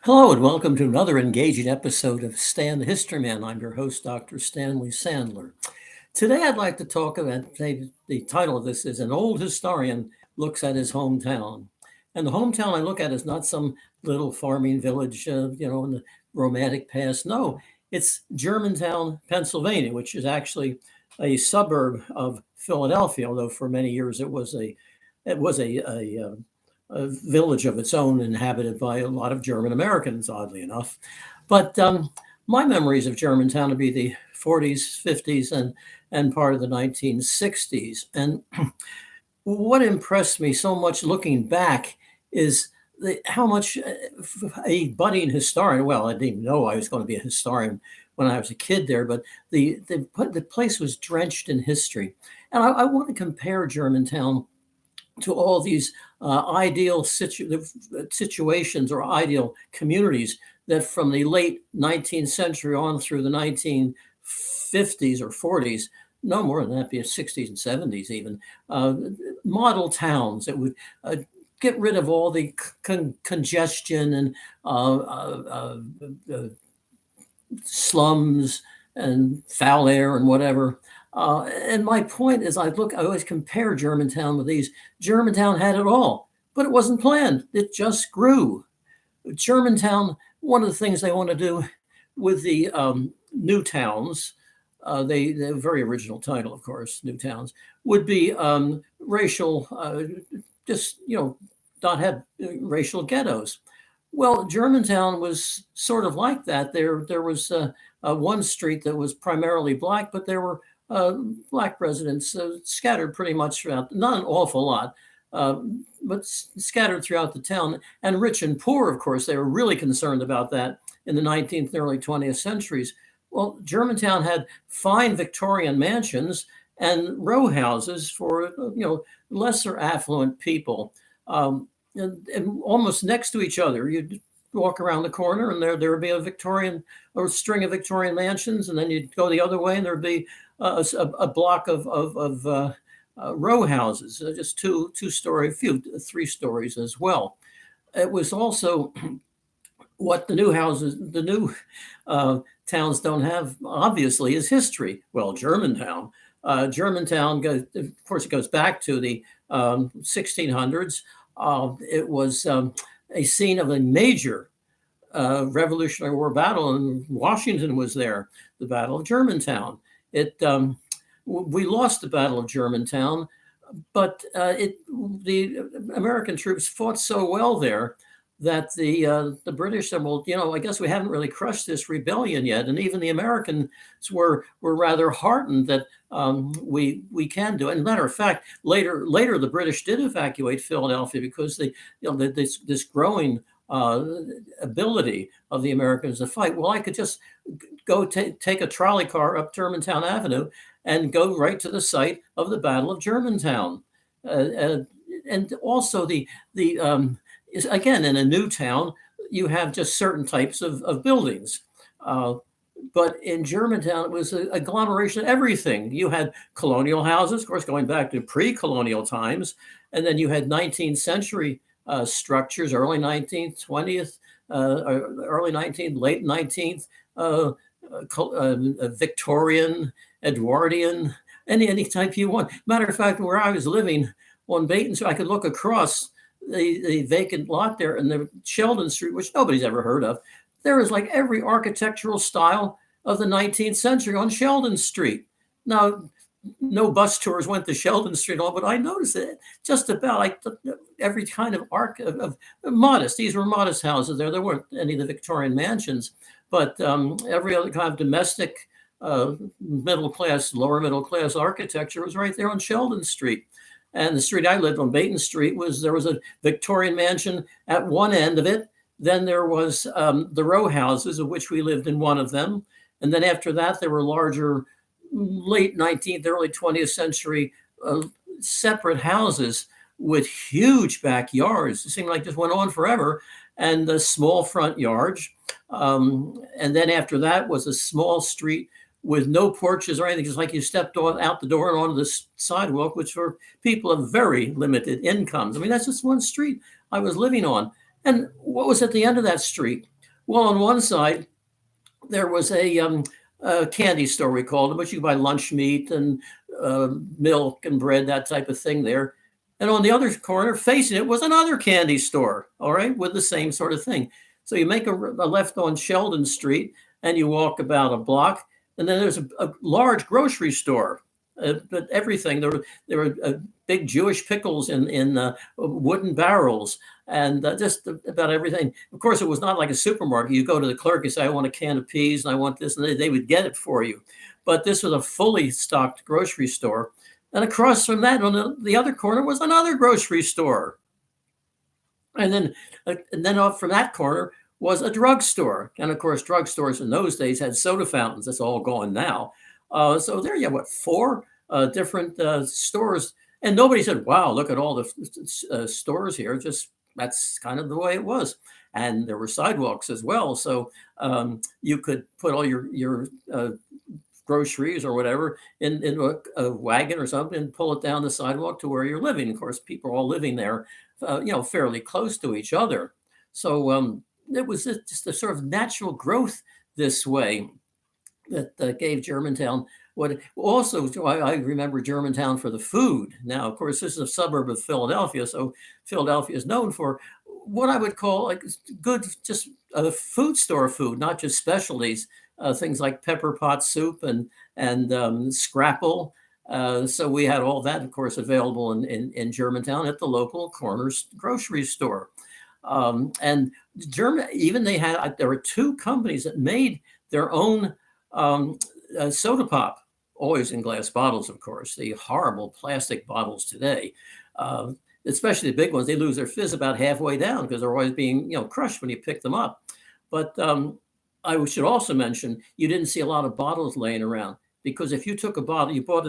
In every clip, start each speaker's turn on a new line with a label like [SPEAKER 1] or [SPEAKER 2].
[SPEAKER 1] Hello and welcome to another engaging episode of Stan the History Man. I'm your host, Dr. Stanley Sandler. Today I'd like to talk about the title of this is An Old Historian Looks at His Hometown. And the hometown I look at is not some little farming village, in the romantic past. No, it's Germantown, Pennsylvania, which is actually a suburb of Philadelphia, although for many years it was a village of its own, inhabited by a lot of German Americans, oddly enough. But my memories of Germantown would be the 40s, 50s, and part of the 1960s. And what impressed me so much looking back is how much a budding historian, well, I didn't even know I was going to be a historian when I was a kid there, but the place was drenched in history. And I want to compare Germantown to all these ideal situations or ideal communities that from the late 19th century on through the 1950s or 40s, no more than that, be 60s and 70s even, model towns that would get rid of all the congestion and slums and foul air and whatever. And my point is, I always compare Germantown with these. Germantown had it all, but it wasn't planned. It just grew. Germantown, one of the things they want to do with the new towns, the very original title, of course, new towns, would be racial, just, not have racial ghettos. Well, Germantown was sort of like that. There was one street that was primarily black, but there were black residents scattered pretty much throughout, not an awful lot, but scattered throughout the town. And rich and poor, of course, they were really concerned about that in the 19th and early 20th centuries. Well, Germantown had fine Victorian mansions and row houses for, lesser affluent people. And almost next to each other, you'd walk around the corner and there would be a string of Victorian mansions, and then you'd go the other way and there'd be a block of row houses, just two-story, few 3 stories as well. It was also what the new towns don't have, obviously, is history. Well, Germantown, of course, it goes back to the 1600s. It was a scene of a major Revolutionary War battle, and Washington was there, the Battle of Germantown. We lost the Battle of Germantown, but the American troops fought so well there that the British said, well, I guess we haven't really crushed this rebellion yet, and even the Americans were rather heartened that we can do it. And matter of fact, later the British did evacuate Philadelphia because this growing ability of the Americans to fight. Well, I could just go take a trolley car up Germantown Avenue and go right to the site of the Battle of Germantown. And also again, in a new town, you have just certain types of buildings. But in Germantown, it was an agglomeration of everything. You had colonial houses, of course, going back to pre-colonial times. And then you had 19th century structures, early 19th, 20th, early 19th, late 19th, Victorian, Edwardian, any type you want. Matter of fact, where I was living on Baton Street, I could look across the vacant lot there in the Sheldon Street, which nobody's ever heard of. There is like every architectural style of the 19th century on Sheldon Street. Now, no bus tours went to Sheldon Street at all, but I noticed that just about like every kind of of modest. These were modest houses there. There weren't any of the Victorian mansions, but every other kind of domestic, middle class, lower middle class architecture was right there on Sheldon Street. And the street I lived on, Baton Street, there was a Victorian mansion at one end of it. Then there was the row houses, of which we lived in one of them. And then after that, there were larger, late 19th, early 20th century separate houses with huge backyards. It seemed like this went on forever. And the small front yards. And then after that was a small street with no porches or anything, just like you stepped out the door and onto the sidewalk, which for people of very limited incomes. I mean, that's just one street I was living on. And what was at the end of that street? Well, on one side, there was a candy store, we called it, but you could buy lunch meat and milk and bread, that type of thing there. And on the other corner, facing it, was another candy store, all right, with the same sort of thing. So you make a left on Sheldon Street and you walk about a block, and then there's a large grocery store. But everything there were big Jewish pickles in wooden barrels, and just about everything. Of course, it was not like a supermarket. You go to the clerk and say, "I want a can of peas and I want this," and they would get it for you. But this was a fully stocked grocery store. And across from that, on the other corner, was another grocery store. And then off from that corner was a drugstore. And of course, drugstores in those days had soda fountains. That's all gone now. So there you have what, four different stores. And nobody said, "Wow, look at all the stores here." Just that's kind of the way it was. And there were sidewalks as well, so you could put all your groceries or whatever in a wagon or something and pull it down the sidewalk to where you're living. Of course, people are all living there, fairly close to each other. So it was just a sort of natural growth this way that gave Germantown what. Also, I remember Germantown for the food. Now, of course, this is a suburb of Philadelphia, so Philadelphia is known for what I would call like good, just food store food, not just specialties. Things like pepper pot soup and scrapple. So we had all that, of course, available in Germantown at the local corner grocery store. And German, even there were two companies that made their own soda pop, always in glass bottles, of course. The horrible plastic bottles today, uh, especially the big ones, they lose their fizz about halfway down because they're always being crushed when you pick them up. But I should also mention you didn't see a lot of bottles laying around, because if you took a bottle, you bought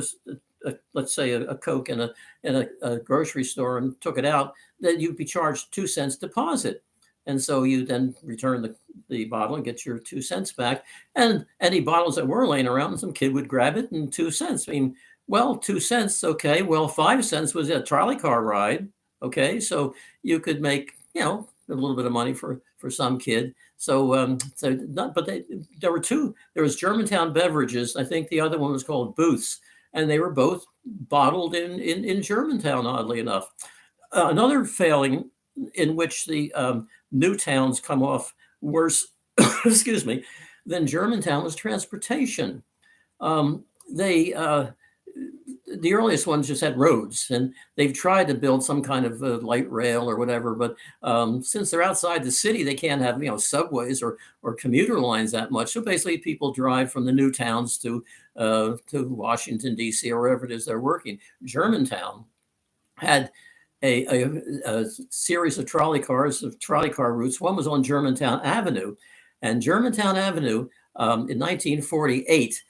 [SPEAKER 1] let's say a Coke in a grocery store and took it out, then you'd be charged 2 cents deposit. And so you then return the bottle and get your 2 cents back. And any bottles that were laying around, some kid would grab it and 2 cents. I mean, well, 2 cents, okay. Well, 5 cents was a trolley car ride. Okay. So you could make, a little bit of money for some kid. So not, but there were two. There was Germantown Beverages. I think the other one was called Booths, and they were both bottled in Germantown. Oddly enough, another failing in which the new towns come off worse, excuse me, than Germantown was transportation. They The earliest ones just had roads, and they've tried to build some kind of light rail or whatever. But since they're outside the city, they can't have subways or commuter lines that much. So basically, people drive from the new towns to Washington D.C. or wherever it is they're working. Germantown had a series of trolley car routes. One was on Germantown Avenue, and Germantown Avenue in 1948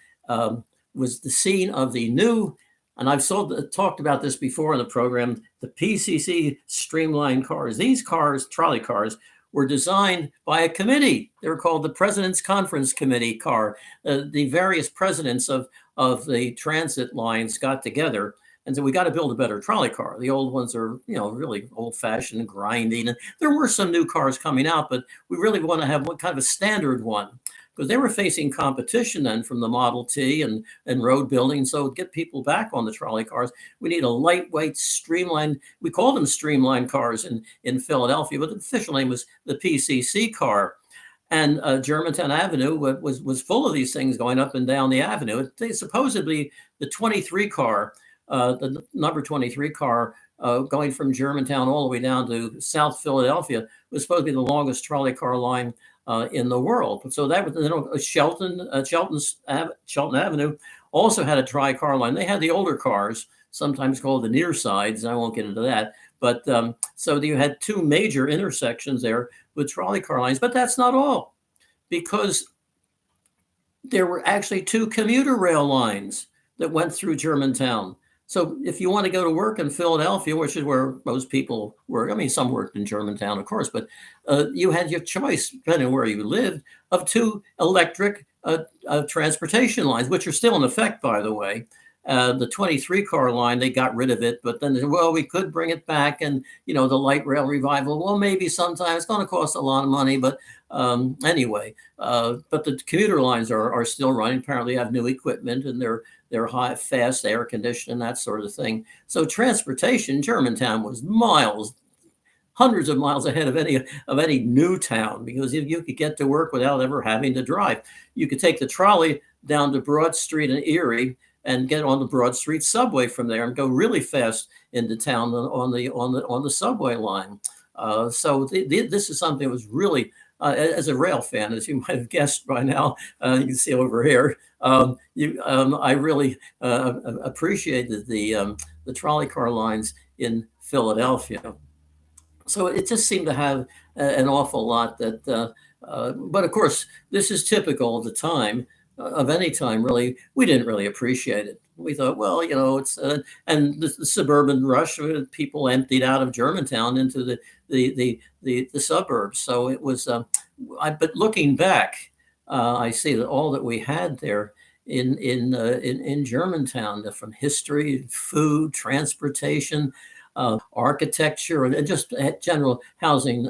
[SPEAKER 1] was the scene of the new, and I've talked about this before in the program, the PCC streamlined cars. These cars, trolley cars, were designed by a committee. They were called the President's Conference Committee car. The various presidents of the transit lines got together and said, we got to build a better trolley car. The old ones are, really old-fashioned and grinding. And there were some new cars coming out, but we really want to have kind of a standard one, because they were facing competition then from the Model T and road building. So get people back on the trolley cars, we need a lightweight, streamlined, we called them streamlined cars in Philadelphia, but the official name was the PCC car. And Germantown Avenue was full of these things going up and down the avenue. Supposedly the 23 car, the number 23 car, going from Germantown all the way down to South Philadelphia, was supposed to be the longest trolley car line in the world. So that was Shelton Avenue also had a tri-car line. They had the older cars, sometimes called the near sides. I won't get into that. But so you had two major intersections there with trolley car lines. But that's not all, because there were actually two commuter rail lines that went through Germantown. So if you want to go to work in Philadelphia, which is where most people work, I mean, some worked in Germantown, of course, but you had your choice, depending on where you lived, of two electric transportation lines, which are still in effect, by the way. The 23 car line, they got rid of it, but then they said, well, we could bring it back. And, the light rail revival, well, maybe sometime it's going to cost a lot of money. But anyway, but the commuter lines are still running. Apparently, have new equipment and they're high, fast, air conditioned, and that sort of thing. So transportation, Germantown was miles, hundreds of miles ahead of any new town, because you could get to work without ever having to drive. You could take the trolley down to Broad Street in Erie and get on the Broad Street subway from there and go really fast into town on the subway line. So this is something that was really, as a rail fan, as you might have guessed by now, you can see over here. I really appreciated the trolley car lines in Philadelphia. So it just seemed to have an awful lot but of course, this is typical of the time, of any time really. We didn't really appreciate it. We thought, well, it's and the suburban rush, people emptied out of Germantown into the suburbs. So it was. But looking back, I see that all that we had there in Germantown, from history, food, transportation, architecture, and just general housing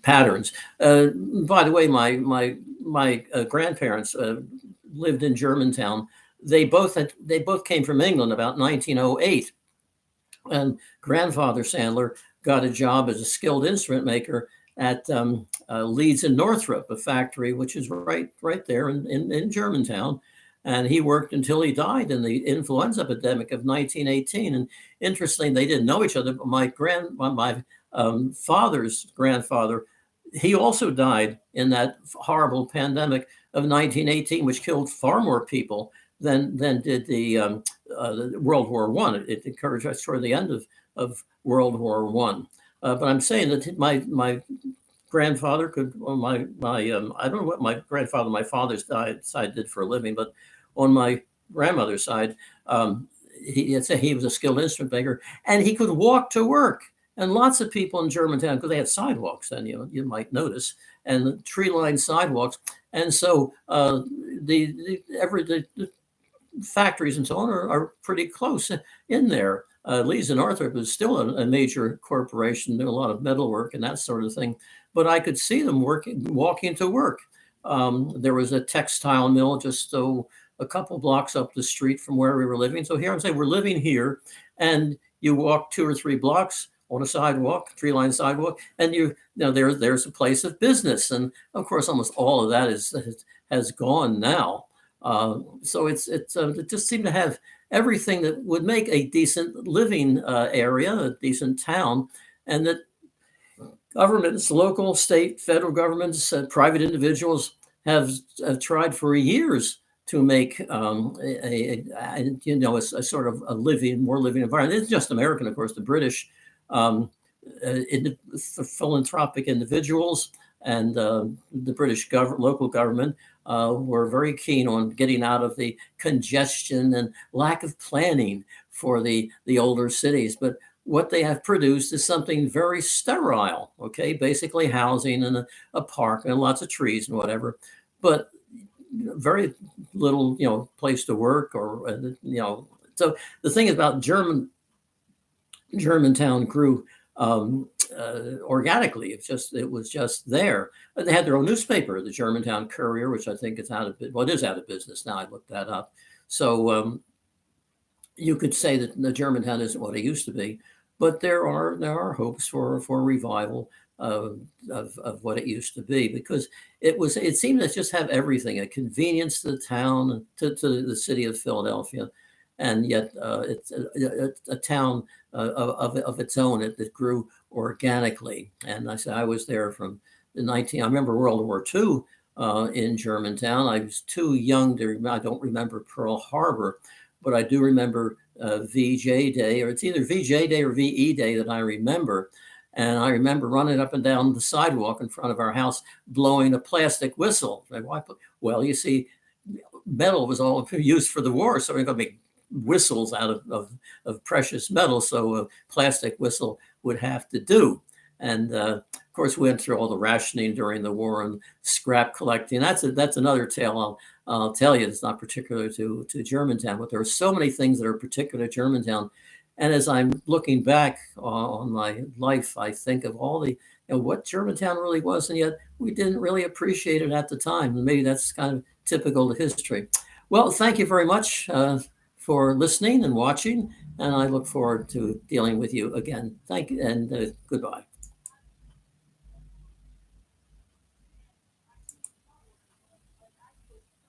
[SPEAKER 1] patterns. By the way, my grandparents lived in Germantown. They both came from England about 1908, and grandfather Sandler got a job as a skilled instrument maker at Leeds and Northrop, a factory which is right there in Germantown. And he worked until he died in the influenza epidemic of 1918. And interestingly, they didn't know each other, but my father's grandfather, he also died in that horrible pandemic of 1918, which killed far more people than did the World War I. It occurred toward the end of World War I. But I'm saying that my grandfather I don't know what my grandfather, my father's side did for a living, but on my grandmother's side, he was a skilled instrument maker, and he could walk to work. And lots of people in Germantown, because they had sidewalks then, you might notice, and tree-lined sidewalks. And so the factories and so on are pretty close in there. Leeds and Northrop is still a major corporation, doing a lot of metal work and that sort of thing. But I could see them walking to work. There was a textile mill just a couple blocks up the street from where we were living. So here I'm saying we're living here, and you walk 2 or 3 blocks on a sidewalk, tree-lined sidewalk, and there's a place of business. And of course, almost all of that has gone now. So it just seemed to have everything that would make a decent living area, a decent town, and that governments, local, state, federal governments, private individuals have tried for years to make a sort of more living environment. It's just American, of course. The British, philanthropic individuals, and the British local government were very keen on getting out of the congestion and lack of planning for the older cities. But what they have produced is something very sterile. Okay, basically housing and a park and lots of trees and whatever, but very little, place to work So the thing about Germantown grew organically. It was just there. They had their own newspaper, the Germantown Courier, which I think is it is out of business now. I looked that up. So you could say that the Germantown isn't what it used to be, but there are hopes for revival of what it used to be, because it seemed to just have everything: a convenience to the town, to the city of Philadelphia, and yet it's a town of its own that grew organically. And I was there from I remember World War II in Germantown. I was too young I don't remember Pearl Harbor, but I do remember VJ Day, or it's either VJ Day or VE Day that I remember. And I remember running up and down the sidewalk in front of our house, blowing a plastic whistle. Well, you see, metal was all used for the war, so we're going to make whistles out of precious metal. So a plastic whistle would have to do. And of course, we went through all the rationing during the war and scrap collecting. That's another tale I'll tell you, it's not particular to Germantown, but there are so many things that are particular to Germantown. And as I'm looking back on my life, I think of all the, what Germantown really was, and yet we didn't really appreciate it at the time. And maybe that's kind of typical of history. Well, thank you very much for listening and watching, and I look forward to dealing with you again. Thank you, and goodbye.